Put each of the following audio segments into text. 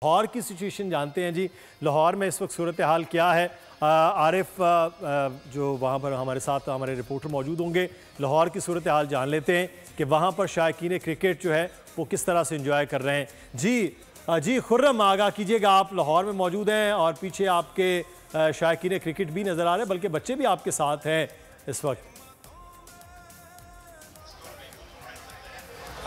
लाहौर की सिचुएशन जानते हैं जी। लाहौर में इस वक्त सूरत हाल क्या है? आरिफ जो वहाँ पर हमारे साथ हमारे रिपोर्टर मौजूद होंगे, लाहौर की सूरत हाल जान लेते हैं कि वहाँ पर शायकीन क्रिकेट जो है वो किस तरह से इंजॉय कर रहे हैं। जी खुर्रम, आगाह कीजिएगा, आप लाहौर में मौजूद हैं और पीछे आपके शायकीन क्रिकेट भी नज़र आ रहे हैं, बल्कि बच्चे भी आपके साथ हैं इस वक्त।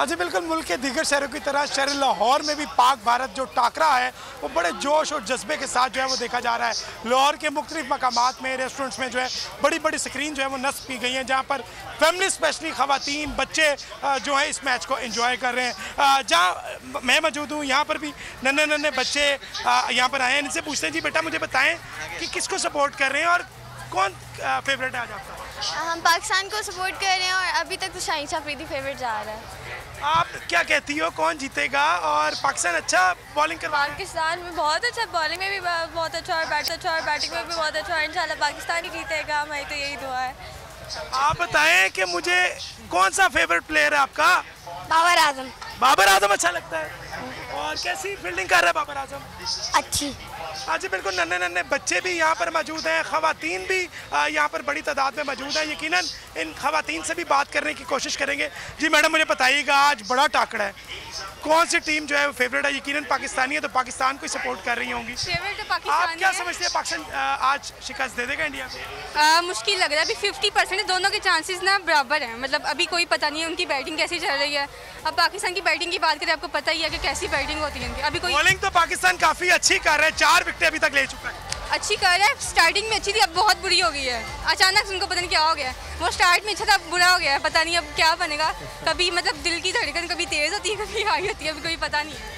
जी बिल्कुल, मुल्क के दीगर शहरों की तरह शहर लाहौर में भी पाक भारत जो टाकरा है वो बड़े जोश और जज्बे के साथ जो है वो देखा जा रहा है। लाहौर के मुख्तलिफ मकामात में, रेस्टोरेंट्स में जो है बड़ी बड़ी स्क्रीन जो है वो नस्ब की गई हैं, जहाँ पर फैमिली स्पेशली ख़वातीन बच्चे जो है इस मैच को एंजॉय कर रहे हैं। जहाँ मैं मौजूद हूँ यहाँ पर भी नन्हे नन्हे बच्चे यहाँ पर आए हैं। इनसे पूछते हैं, जी बेटा मुझे बताएँ कि किसको सपोर्ट कर रहे हैं और कौन फेवरेट है आज आपका? हम पाकिस्तान को सपोर्ट कर रहे हैं और अभी तक तो शाहीन अफरीदी फेवरेट जा रहा है। आप क्या कहती हो, कौन जीतेगा? और पाकिस्तान अच्छा बॉलिंग करवा? पाकिस्तान में बहुत अच्छा, बॉलिंग में भी बहुत अच्छा और बैटिंग में भी बहुत अच्छा है। इंशाल्लाह पाकिस्तान ही जीतेगा, हमारी तो यही दुआ है। आप बताएं कि मुझे कौन सा फेवरेट प्लेयर है आपका? बाबर आजम। बाबर आजम अच्छा लगता है। और कैसी फील्डिंग कर रहा है बाबर आजम? अच्छी। जी बिल्कुल, नन्हे नन्हे बच्चे भी यहाँ पर मौजूद हैं, ख़वातीन भी यहाँ पर बड़ी तादाद में मौजूद हैं। यकीनन इन ख़वातीन से भी बात करने की कोशिश करेंगे। जी मैडम मुझे बताइएगा, आज बड़ा टाकरा है, कौन सी टीम जो है वो फेवरेट है? यकीनन पाकिस्तानी है तो पाकिस्तान को सपोर्ट कर रही होंगी। फेवरेट तो पाकिस्तान आप क्या समझते हैं, पाकिस्तान आज शिकस्त दे देगा इंडिया को? मुश्किल लग रहा है। अभी 50% दोनों के चांसेस ना बराबर हैं, मतलब अभी कोई पता नहीं है उनकी बैटिंग कैसी चल रही है। अब पाकिस्तान की बैटिंग की बात करें, आपको पता ही है कि कैसी बैटिंग होती है उनकी। अभी कोई बॉलिंग तो पाकिस्तान काफ़ी अच्छी कर रहा है, 4 विकेट अभी तक ले चुका है। अच्छी कर रहा है, स्टार्टिंग में अच्छी थी, अब बहुत बुरी हो गई है। अचानक से उनको पता नहीं क्या हो गया है। वो स्टार्ट में अच्छा था, अब बुरा हो गया है, पता नहीं अब क्या बनेगा। कभी मतलब दिल की धड़कन कभी तेज़ होती है, कभी हाई होती है, अभी कोई पता नहीं है।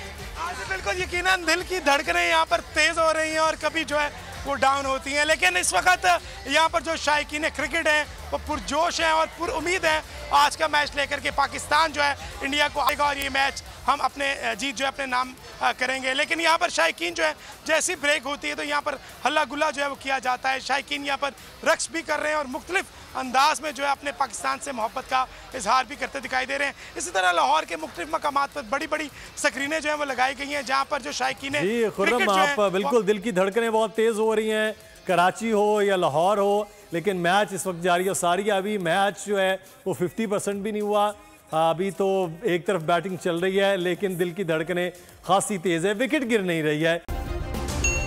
बिल्कुल यकीनन दिल की धड़कनें यहाँ पर तेज़ हो रही हैं और कभी जो है वो डाउन होती हैं। लेकिन इस वक्त यहाँ पर जो शायकीन क्रिकेट हैं वो पुरजोश हैं और पुर उम्मीद है आज का मैच लेकर के पाकिस्तान जो है इंडिया को आएगा और ये मैच हम अपने जीत जो है अपने नाम करेंगे। लेकिन यहाँ पर शायकीन जो है जैसी ब्रेक होती है तो यहाँ पर हल्ला गुल्ला जो है वो किया जाता है। शायकीन यहाँ पर रक्स भी कर रहे हैं और मुख्तलिफ अंदाज में जो है अपने पाकिस्तान से मोहब्बत का इजहार भी करते दिखाई दे रहे हैं। इसी तरह लाहौर के मुख्तलिफ मकामात पर बड़ी बड़ी स्क्रीनें जो है वो लगाई गई हैं, जहाँ पर जो शायकीन जी खुर्रम, आप बिल्कुल दिल की धड़कनें बहुत तेज़ हो रही हैं, कराची हो या लाहौर हो, लेकिन मैच इस वक्त जारी है। सारी अभी मैच जो है वो 50% भी नहीं हुआ। अभी तो एक तरफ बैटिंग चल रही है, लेकिन दिल की धड़कनें खासी तेज़ है, विकेट गिर नहीं रही है।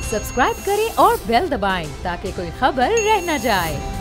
सब्सक्राइब करें और बेल दबाएं ताकि कोई खबर रह न जाए।